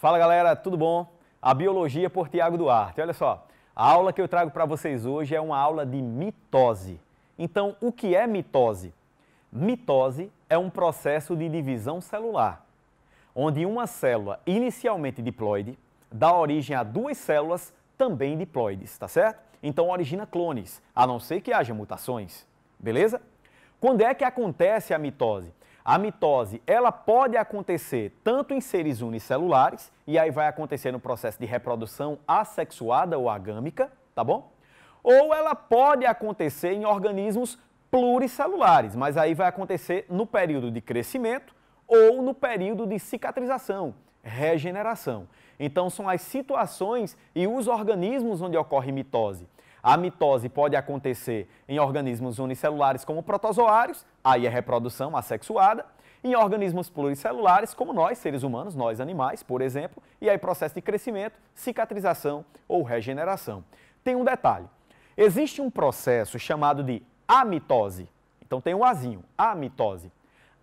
Fala galera, tudo bom? A Biologia por Tiago Duarte. Olha só, a aula que eu trago para vocês hoje é uma aula de mitose. Então, o que é mitose? Mitose é um processo de divisão celular, onde uma célula inicialmente diploide dá origem a duas células também diploides, tá certo? Então origina clones, a não ser que haja mutações, beleza? Quando é que acontece a mitose? A mitose, ela pode acontecer tanto em seres unicelulares, e aí vai acontecer no processo de reprodução assexuada ou agâmica, tá bom? Ou ela pode acontecer em organismos pluricelulares, mas aí vai acontecer no período de crescimento ou no período de cicatrização, regeneração. Então são as situações e os organismos onde ocorre mitose. A mitose pode acontecer em organismos unicelulares como protozoários, aí é reprodução assexuada, em organismos pluricelulares como nós, seres humanos, nós animais, por exemplo, e aí processo de crescimento, cicatrização ou regeneração. Tem um detalhe, existe um processo chamado de amitose, então tem um azinho, amitose.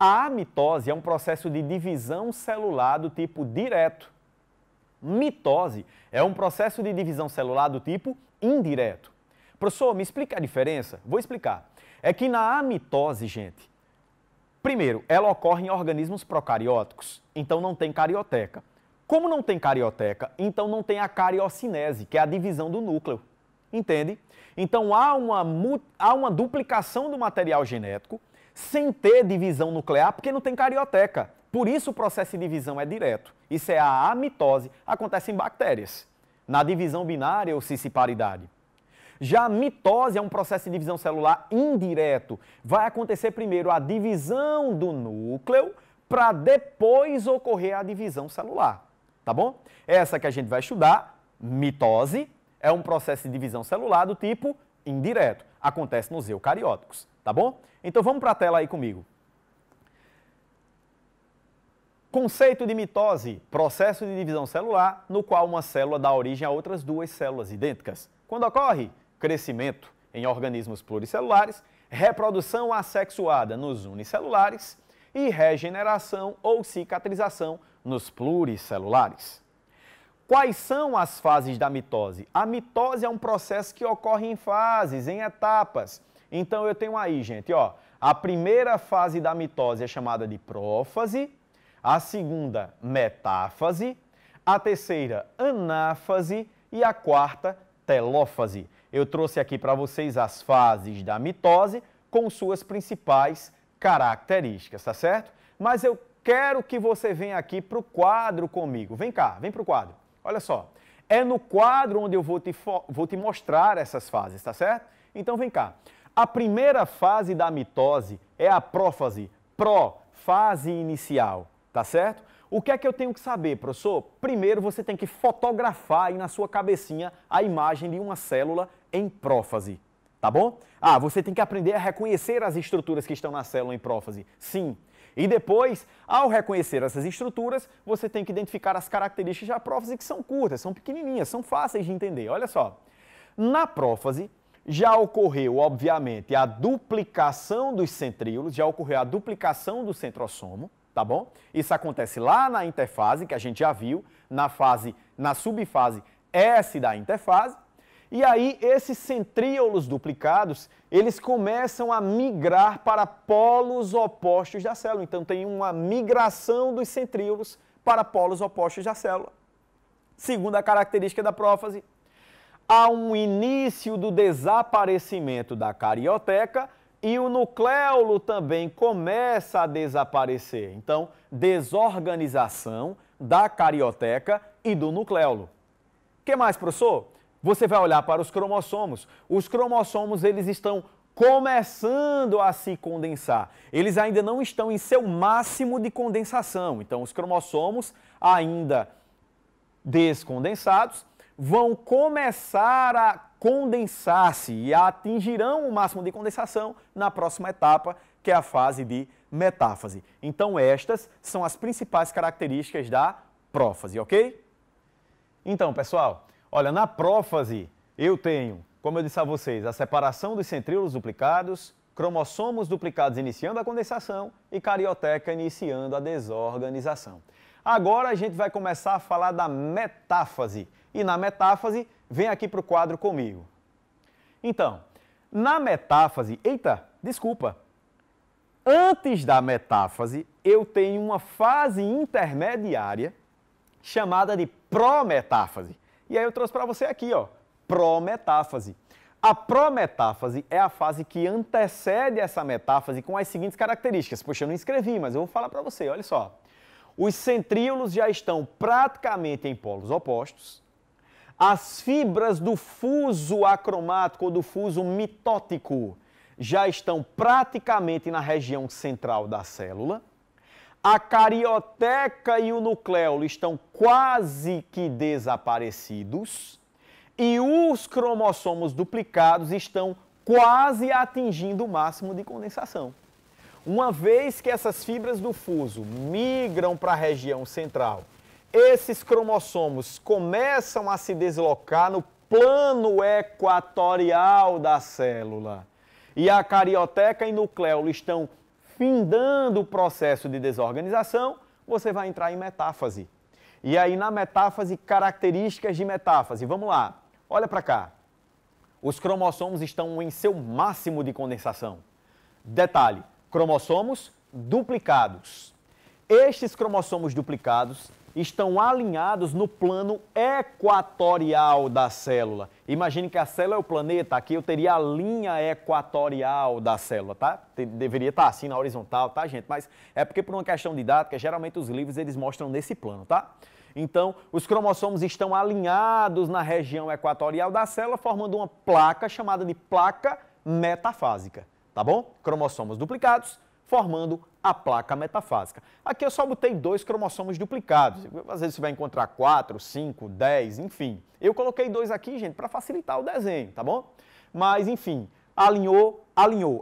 A amitose é um processo de divisão celular do tipo direto. Mitose é um processo de divisão celular do tipo indireto. Professor, me explica a diferença? Vou explicar. É que na amitose, gente, primeiro, ela ocorre em organismos procarióticos, então não tem carioteca. Como não tem carioteca, então não tem a cariocinese, que é a divisão do núcleo. Entende? Então há uma duplicação do material genético sem ter divisão nuclear, porque não tem carioteca. Por isso o processo de divisão é direto. Isso é a amitose, acontece em bactérias, na divisão binária ou cisciparidade. Já a mitose é um processo de divisão celular indireto. Vai acontecer primeiro a divisão do núcleo para depois ocorrer a divisão celular. Tá bom? Essa que a gente vai estudar, mitose, é um processo de divisão celular do tipo indireto. Acontece nos eucarióticos. Tá bom? Então vamos para a tela aí comigo. Conceito de mitose, processo de divisão celular, no qual uma célula dá origem a outras duas células idênticas. Quando ocorre? Crescimento em organismos pluricelulares, reprodução assexuada nos unicelulares e regeneração ou cicatrização nos pluricelulares. Quais são as fases da mitose? A mitose é um processo que ocorre em fases, em etapas. Então eu tenho aí, gente, ó, a primeira fase da mitose é chamada de prófase, a segunda, metáfase, a terceira, anáfase e a quarta, telófase. Eu trouxe aqui para vocês as fases da mitose com suas principais características, tá certo? Mas eu quero que você venha aqui para o quadro comigo. Vem cá, vem para o quadro. Olha só, é no quadro onde eu vou te mostrar essas fases, tá certo? Então vem cá. A primeira fase da mitose é a prófase, fase inicial, tá certo? O que é que eu tenho que saber, professor? Primeiro você tem que fotografar aí na sua cabecinha a imagem de uma célula em prófase, tá bom? Ah, você tem que aprender a reconhecer as estruturas que estão na célula em prófase, sim. E depois, ao reconhecer essas estruturas, você tem que identificar as características da prófase que são curtas, são pequenininhas, são fáceis de entender. Olha só, na prófase já ocorreu, obviamente, a duplicação dos centríolos, já ocorreu a duplicação do centrosomo, tá bom? Isso acontece lá na interfase, que a gente já viu, na subfase S da interfase. E aí, esses centríolos duplicados, eles começam a migrar para polos opostos da célula. Então, tem uma migração dos centríolos para polos opostos da célula. Segunda característica da prófase, há um início do desaparecimento da carioteca e o nucleolo também começa a desaparecer. Então, desorganização da carioteca e do nucleolo. O que mais, professor? Você vai olhar para os cromossomos. Os cromossomos, eles estão começando a se condensar. Eles ainda não estão em seu máximo de condensação. Então, os cromossomos, ainda descondensados, vão começar a condensar-se e atingirão o máximo de condensação na próxima etapa, que é a fase de metáfase. Então, estas são as principais características da prófase, ok? Então, pessoal, olha, na prófase eu tenho, como eu disse a vocês, a separação dos centríolos duplicados, cromossomos duplicados iniciando a condensação e carioteca iniciando a desorganização. Agora a gente vai começar a falar da metáfase. E na metáfase, vem aqui para o quadro comigo. Então, na metáfase, antes da metáfase, eu tenho uma fase intermediária chamada de prometáfase. E aí eu trouxe para você aqui, ó, prometáfase. A prometáfase é a fase que antecede essa metáfase com as seguintes características. Poxa, eu não escrevi, mas eu vou falar para você, olha só. Os centríolos já estão praticamente em polos opostos. As fibras do fuso acromático ou do fuso mitótico já estão praticamente na região central da célula. A carioteca e o nucleolo estão quase que desaparecidos. E os cromossomos duplicados estão quase atingindo o máximo de condensação. Uma vez que essas fibras do fuso migram para a região central, esses cromossomos começam a se deslocar no plano equatorial da célula. E a carioteca e nucleolo estão findando o processo de desorganização, você vai entrar em metáfase. E aí na metáfase, características de metáfase. Vamos lá, olha para cá. Os cromossomos estão em seu máximo de condensação. Detalhe, cromossomos duplicados. Estes cromossomos duplicados estão alinhados no plano equatorial da célula. Imagine que a célula é o planeta, aqui eu teria a linha equatorial da célula, tá? Deveria estar assim na horizontal, tá, gente? Mas é porque por uma questão didática, geralmente os livros eles mostram nesse plano, tá? Então, os cromossomos estão alinhados na região equatorial da célula, formando uma placa chamada de placa metafásica, tá bom? Cromossomos duplicados, formando a placa metafásica. Aqui eu só botei 2 cromossomos duplicados. Às vezes você vai encontrar 4, 5, 10, enfim. Eu coloquei 2 aqui, gente, para facilitar o desenho, tá bom? Mas, enfim, alinhou.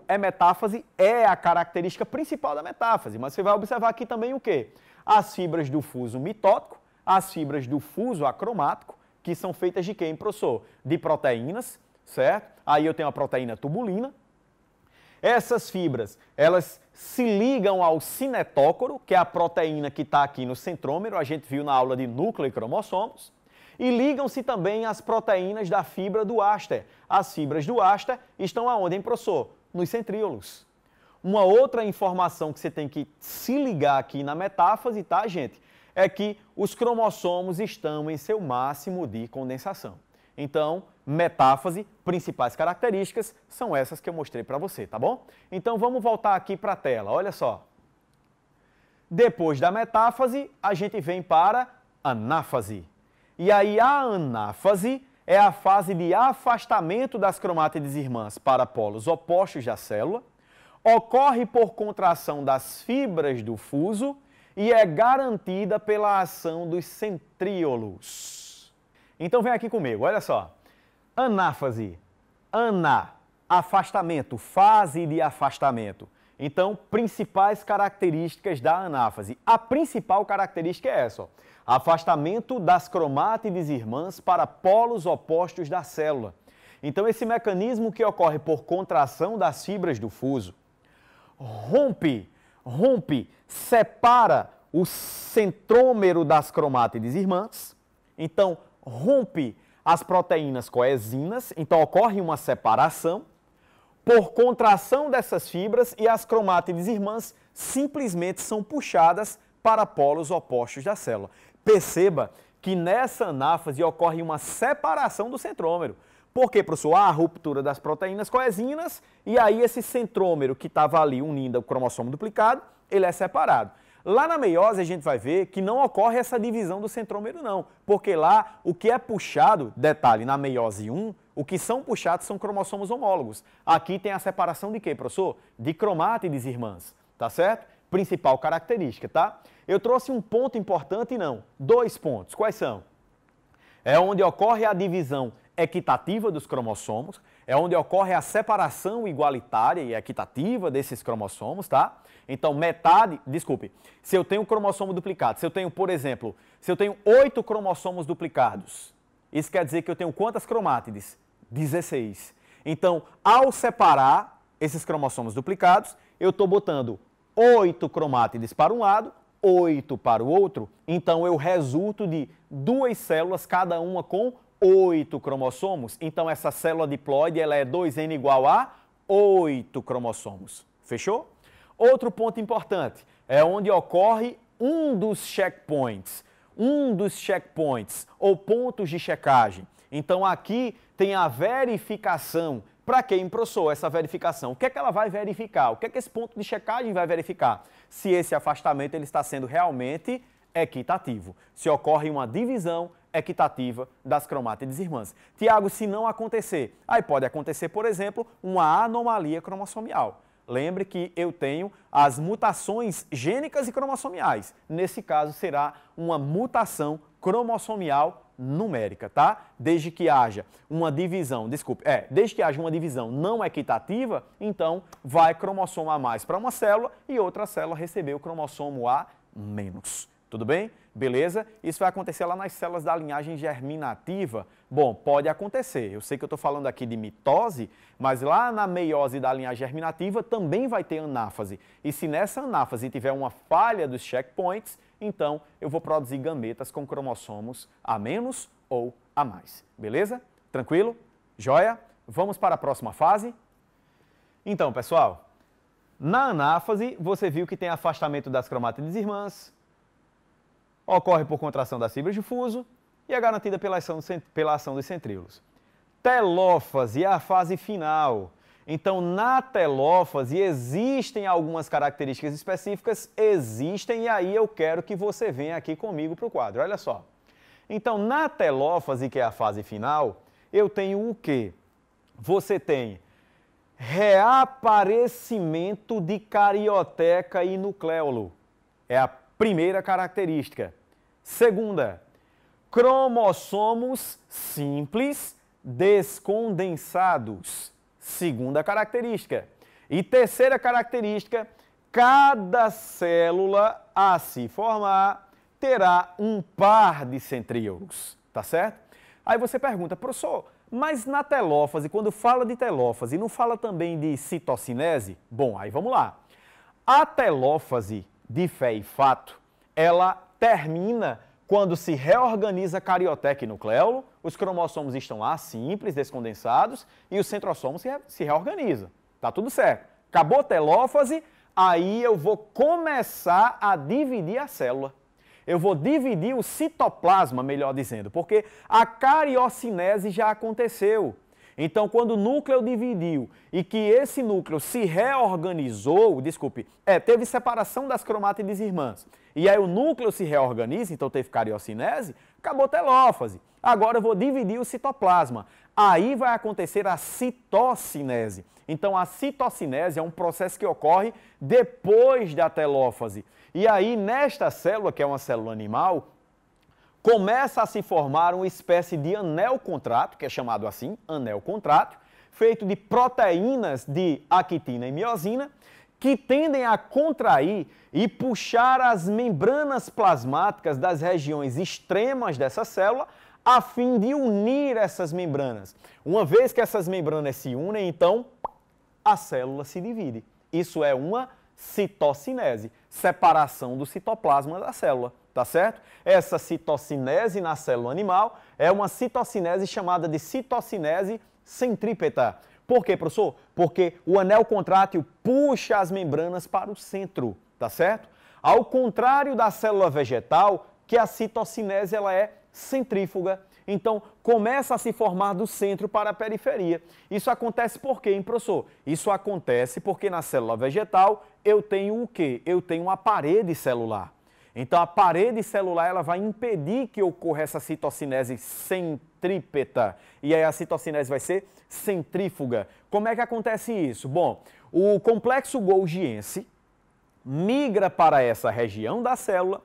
É metáfase, é a característica principal da metáfase. Mas você vai observar aqui também o quê? As fibras do fuso mitótico, as fibras do fuso acromático, que são feitas de quem, professor? De proteínas, certo? Aí eu tenho a proteína tubulina. Essas fibras, elas se ligam ao cinetócoro, que é a proteína que está aqui no centrômero, a gente viu na aula de núcleo e cromossomos, e ligam-se também às proteínas da fibra do áster. As fibras do áster estão aonde, hein, professor? Nos centríolos. Uma outra informação que você tem que se ligar aqui na metáfase, tá, gente? É que os cromossomos estão em seu máximo de condensação. Então, metáfase, principais características, são essas que eu mostrei para você, tá bom? Então, vamos voltar aqui para a tela, olha só. Depois da metáfase, a gente vem para anáfase. E aí, a anáfase é a fase de afastamento das cromátides irmãs para polos opostos da célula, ocorre por contração das fibras do fuso e é garantida pela ação dos centríolos. Então vem aqui comigo, olha só. Anáfase, afastamento, fase de afastamento. Então, principais características da anáfase. A principal característica é essa, ó. Afastamento das cromátides irmãs para polos opostos da célula. Então, esse mecanismo que ocorre por contração das fibras do fuso, rompe, separa o centrômero das cromátides irmãs. Então, rompe as proteínas coesinas, então ocorre uma separação por contração dessas fibras e as cromátides irmãs simplesmente são puxadas para polos opostos da célula. Perceba que nessa anáfase ocorre uma separação do centrômero. Por quê, professor? Há a ruptura das proteínas coesinas e aí esse centrômero que estava ali unindo o cromossomo duplicado, ele é separado. Lá na meiose a gente vai ver que não ocorre essa divisão do centrômero não, porque lá o que é puxado, detalhe, na meiose 1, o que são puxados são cromossomos homólogos. Aqui tem a separação de quê, professor? De cromátides irmãs, tá certo? Principal característica, tá? Eu trouxe um ponto importante, não, 2 pontos. Quais são? É onde ocorre a divisão equitativa dos cromossomos, é onde ocorre a separação igualitária e equitativa desses cromossomos, tá? Então, se eu tenho um cromossomo duplicado, se eu tenho, por exemplo, 8 cromossomos duplicados, isso quer dizer que eu tenho quantas cromátides? 16. Então, ao separar esses cromossomos duplicados, eu estou botando 8 cromátides para um lado, 8 para o outro, então eu resulto de duas células, cada uma com 8 cromossomos. Então essa célula diploide ela é 2N igual a 8 cromossomos. Fechou? Outro ponto importante é onde ocorre um dos checkpoints ou pontos de checagem. Então aqui tem a verificação. Para quem, professor, essa verificação? O que é que ela vai verificar? O que é que esse ponto de checagem vai verificar? Se esse afastamento ele está sendo realmente equitativo. Se ocorre uma divisão equitativa das cromátides irmãs. Tiago, se não acontecer, aí pode acontecer, por exemplo, uma anomalia cromossomial. Lembre que eu tenho as mutações gênicas e cromossomiais. Nesse caso, será uma mutação cromossomial numérica, tá? Desde que haja uma divisão, desde que haja uma divisão não equitativa, então vai cromossomo a mais para uma célula e outra célula receber o cromossomo a menos. Tudo bem? Beleza? Isso vai acontecer lá nas células da linhagem germinativa. Bom, pode acontecer. Eu sei que eu estou falando aqui de mitose, mas lá na meiose da linhagem germinativa também vai ter anáfase. E se nessa anáfase tiver uma falha dos checkpoints, então eu vou produzir gametas com cromossomos a menos ou a mais. Beleza? Tranquilo? Joia? Vamos para a próxima fase? Então, pessoal, na anáfase você viu que tem afastamento das cromátides irmãs, ocorre por contração das fibras de fuso e é garantida pela ação dos centríolos. Telófase é a fase final. Então, na telófase existem algumas características específicas, e aí eu quero que você venha aqui comigo para o quadro. Olha só. Então, na telófase, que é a fase final, eu tenho o quê? Você tem reaparecimento de carioteca e nucleolo. É a primeira característica. Segunda, cromossomos simples descondensados. Segunda característica. E terceira característica, cada célula a se formar terá um par de centríolos, tá certo? Aí você pergunta, professor, mas na telófase, quando fala de telófase, não fala também de citocinese? Bom, aí vamos lá. A telófase, de fé e fato, ela termina quando se reorganiza carioteca e nucleolo, os cromossomos estão lá, simples, descondensados, e o centrossomo se reorganiza. Tá tudo certo. Acabou a telófase, aí eu vou começar a dividir a célula. Eu vou dividir o citoplasma, melhor dizendo, porque a cariocinese já aconteceu. Então, quando o núcleo dividiu e que esse núcleo se reorganizou, teve separação das cromátides irmãs, e aí o núcleo se reorganiza, então teve cariocinese, acabou a telófase. Agora eu vou dividir o citoplasma. Aí vai acontecer a citocinese. Então, a citocinese é um processo que ocorre depois da telófase. E aí, nesta célula, que é uma célula animal, começa a se formar uma espécie de anel contrátil, que é chamado assim, anel contrátil, feito de proteínas de actina e miosina, que tendem a contrair e puxar as membranas plasmáticas das regiões extremas dessa célula, a fim de unir essas membranas. Uma vez que essas membranas se unem, então, a célula se divide. Isso é uma citocinese, separação do citoplasma da célula. Tá certo? Essa citocinese na célula animal é uma citocinese chamada de citocinese centrípeta. Por quê, professor? Porque o anel contrátil puxa as membranas para o centro, tá certo? Ao contrário da célula vegetal, que a citocinese ela é centrífuga. Então, começa a se formar do centro para a periferia. Isso acontece por quê, hein, professor? Isso acontece porque na célula vegetal eu tenho o quê? Eu tenho uma parede celular. Então, a parede celular ela vai impedir que ocorra essa citocinese centrípeta. E aí a citocinese vai ser centrífuga. Como é que acontece isso? Bom, o complexo golgiense migra para essa região da célula,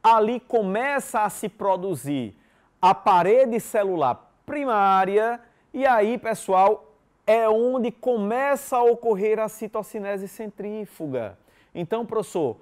ali começa a se produzir a parede celular primária e aí, pessoal, é onde começa a ocorrer a citocinese centrífuga. Então, professor,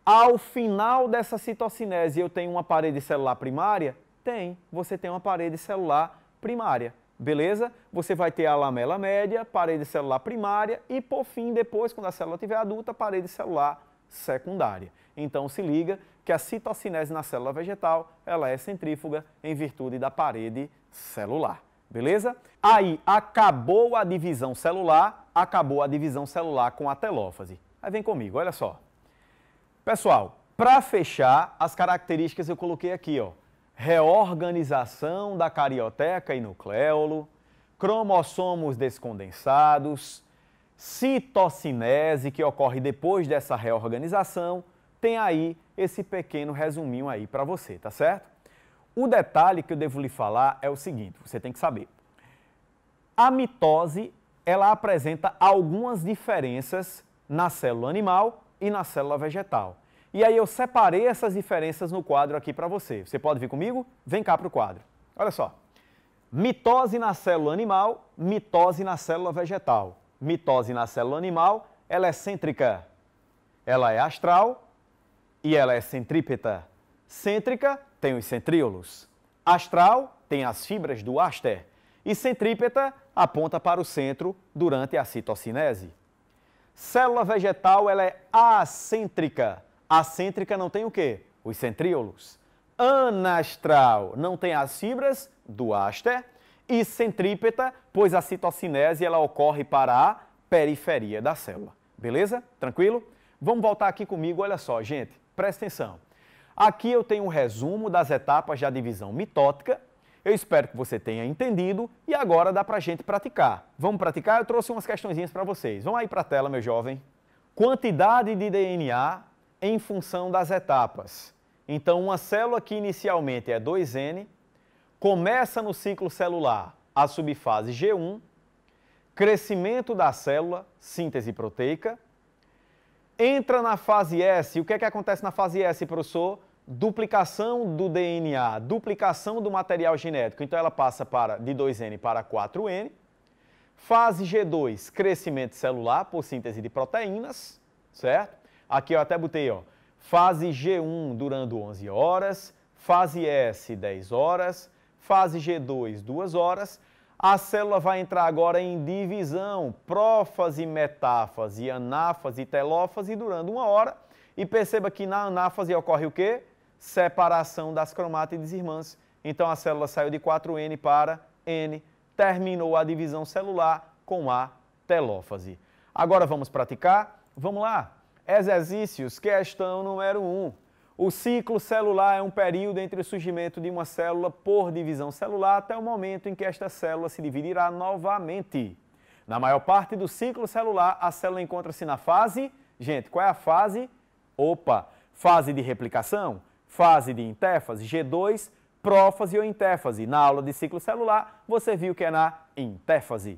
ao final dessa citocinese, eu tenho uma parede celular primária? Tem. Você tem uma parede celular primária. Beleza? Você vai ter a lamela média, parede celular primária e, por fim, depois, quando a célula estiver adulta, parede celular secundária. Então se liga que a citocinese na célula vegetal, ela é centrífuga em virtude da parede celular. Beleza? Aí acabou a divisão celular com a telófase. Aí vem comigo, olha só. Pessoal, para fechar, as características eu coloquei aqui, ó. Reorganização da carioteca e nucleolo, cromossomos descondensados, citocinese, que ocorre depois dessa reorganização. Tem aí esse pequeno resuminho aí para você, tá certo? O detalhe que eu devo lhe falar é o seguinte, você tem que saber. A mitose, ela apresenta algumas diferenças na célula animal e na célula vegetal. E aí eu separei essas diferenças no quadro aqui para você. Você pode vir comigo? Vem cá para o quadro. Olha só. Mitose na célula animal, mitose na célula vegetal. Mitose na célula animal, ela é cêntrica. Ela é astral e ela é centrípeta. Cêntrica tem os centríolos. Astral tem as fibras do áster. E centrípeta aponta para o centro durante a citocinese. Célula vegetal, ela é acêntrica. Acêntrica não tem o quê? Os centríolos. Anastral não tem as fibras do áster. E centrípeta, pois a citocinese ela ocorre para a periferia da célula. Beleza? Tranquilo? Vamos voltar aqui comigo, olha só, gente, presta atenção. Aqui eu tenho um resumo das etapas da divisão mitótica. Eu espero que você tenha entendido e agora dá para a gente praticar. Vamos praticar? Eu trouxe umas questõezinhas para vocês. Vamos aí para a tela, meu jovem. Quantidade de DNA em função das etapas. Então, uma célula que inicialmente é 2N, começa no ciclo celular a subfase G1, crescimento da célula, síntese proteica, entra na fase S. O que é que acontece na fase S, professor? Duplicação do DNA, duplicação do material genético. Então, ela passa de 2N para 4N. Fase G2, crescimento celular por síntese de proteínas, certo? Aqui eu até botei, ó, fase G1 durando 11 horas, fase S 10 horas, fase G2 2 horas. A célula vai entrar agora em divisão, prófase, metáfase, anáfase e telófase durando 1 hora. E perceba que na anáfase ocorre o quê? Separação das cromátides irmãs. Então a célula saiu de 4N para N, terminou a divisão celular com a telófase. Agora vamos praticar? Vamos lá. Exercícios, questão número 1. O ciclo celular é um período entre o surgimento de uma célula por divisão celular até o momento em que esta célula se dividirá novamente. Na maior parte do ciclo celular, a célula encontra-se na fase... Gente, qual é a fase? Opa! Fase de replicação, fase de intéfase, G2, prófase ou intéfase. Na aula de ciclo celular, você viu que é na intéfase.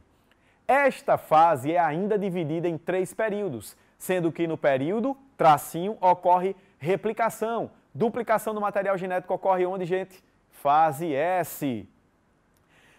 Esta fase é ainda dividida em 3 períodos, sendo que no período, tracinho, ocorre replicação. Duplicação do material genético ocorre onde, gente? Fase S.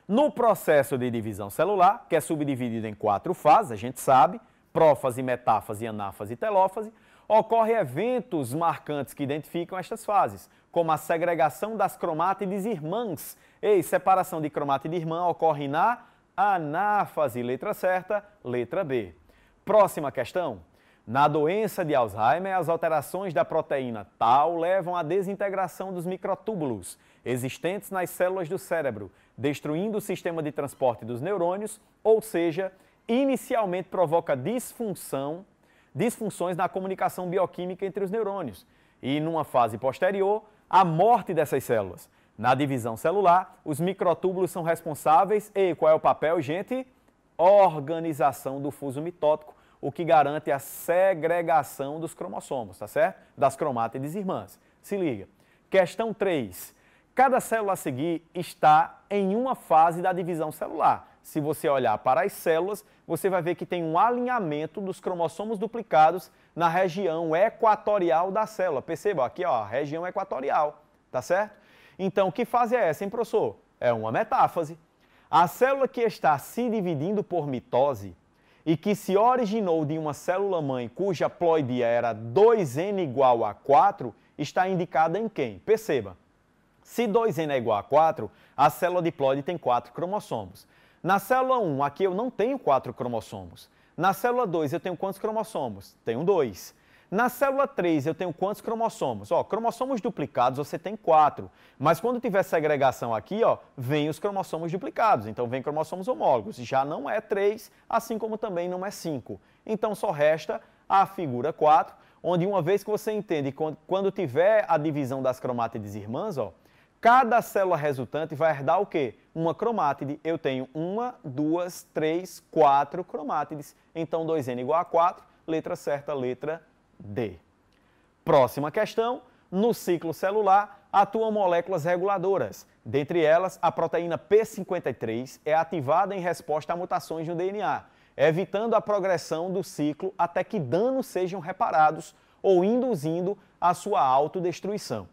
No processo de divisão celular, que é subdividido em 4 fases, a gente sabe, prófase, metáfase, anáfase e telófase, ocorrem eventos marcantes que identificam estas fases, como a segregação das cromátides irmãs. Separação de cromátide irmã ocorre na anáfase, letra certa, letra B. Próxima questão. Na doença de Alzheimer, as alterações da proteína tau levam à desintegração dos microtúbulos existentes nas células do cérebro, destruindo o sistema de transporte dos neurônios, ou seja, inicialmente provoca disfunções na comunicação bioquímica entre os neurônios e, numa fase posterior, a morte dessas células. Na divisão celular, os microtúbulos são responsáveis e qual é o papel, gente? Organização do fuso mitótico, o que garante a segregação dos cromossomos, tá certo? Das cromátides irmãs. Se liga. Questão 3. Cada célula a seguir está em uma fase da divisão celular. Se você olhar para as células, você vai ver que tem um alinhamento dos cromossomos duplicados na região equatorial da célula. Perceba, aqui, ó, a região equatorial, tá certo? Então, que fase é essa, hein, professor? É uma metáfase. A célula que está se dividindo por mitose e que se originou de uma célula-mãe cuja ploidia era 2N igual a 4, está indicada em quem? Perceba, se 2N é igual a 4, a célula diploide tem 4 cromossomos. Na célula 1, aqui eu não tenho 4 cromossomos. Na célula 2, eu tenho quantos cromossomos? Tenho 2. Na célula 3 eu tenho quantos cromossomos? Ó, cromossomos duplicados você tem 4, mas quando tiver segregação aqui, ó, vem os cromossomos duplicados, então vem cromossomos homólogos, já não é 3, assim como também não é 5. Então só resta a figura 4, onde uma vez que você entende, quando tiver a divisão das cromátides irmãs, ó, cada célula resultante vai herdar o quê? Uma cromátide. Eu tenho 1, 2, 3, 4 cromátides. Então 2n igual a 4, letra certa, letra D. Próxima questão. No ciclo celular, atuam moléculas reguladoras. Dentre elas, a proteína P53 é ativada em resposta a mutações no DNA, evitando a progressão do ciclo até que danos sejam reparados ou induzindo a sua autodestruição.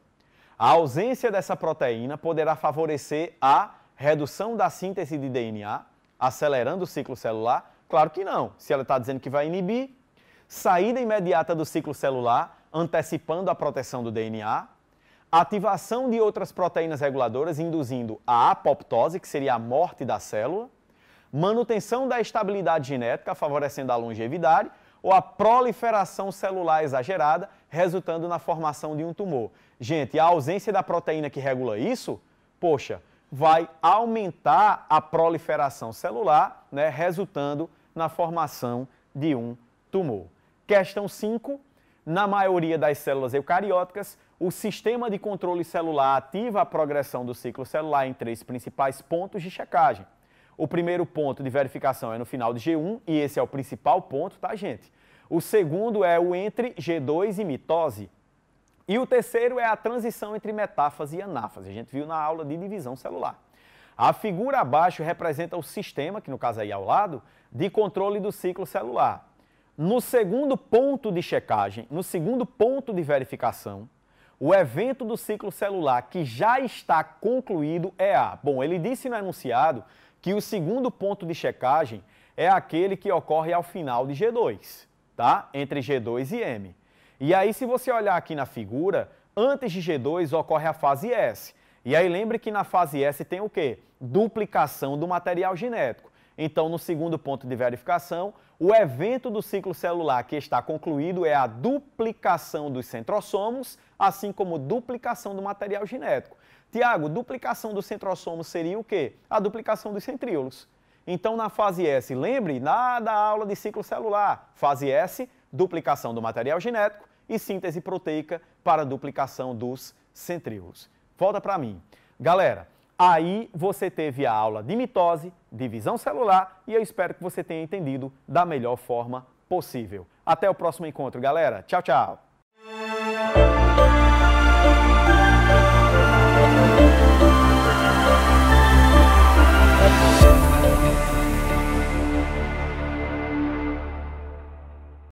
A ausência dessa proteína poderá favorecer a redução da síntese de DNA, acelerando o ciclo celular? Claro que não. Se ela está dizendo que vai inibir, saída imediata do ciclo celular, antecipando a proteção do DNA, ativação de outras proteínas reguladoras, induzindo a apoptose, que seria a morte da célula, manutenção da estabilidade genética, favorecendo a longevidade, ou a proliferação celular exagerada, resultando na formação de um tumor. Gente, a ausência da proteína que regula isso, poxa, vai aumentar a proliferação celular, né, resultando na formação de um tumor. Questão 5. Na maioria das células eucarióticas, o sistema de controle celular ativa a progressão do ciclo celular em 3 principais pontos de checagem. O primeiro ponto de verificação é no final de G1, e esse é o principal ponto, tá, gente? O segundo é o entre G2 e mitose. E o terceiro é a transição entre metáfase e anáfase. A gente viu na aula de divisão celular. A figura abaixo representa o sistema, que no caso aí ao lado, de controle do ciclo celular. No segundo ponto de checagem, no segundo ponto de verificação, o evento do ciclo celular que já está concluído é A. Bom, ele disse no enunciado que o segundo ponto de checagem é aquele que ocorre ao final de G2, tá? Entre G2 e M. E aí, se você olhar aqui na figura, antes de G2 ocorre a fase S. E aí lembre que na fase S tem o quê? Duplicação do material genético. Então, no segundo ponto de verificação, o evento do ciclo celular que está concluído é a duplicação dos centrossomos, assim como duplicação do material genético. Tiago, duplicação dos centrossomos seria o quê? A duplicação dos centríolos. Então, na fase S, lembre da aula de ciclo celular. Fase S, duplicação do material genético e síntese proteica para duplicação dos centríolos. Volta para mim. Galera, aí você teve a aula de mitose, divisão celular, e eu espero que você tenha entendido da melhor forma possível. Até o próximo encontro, galera. Tchau, tchau.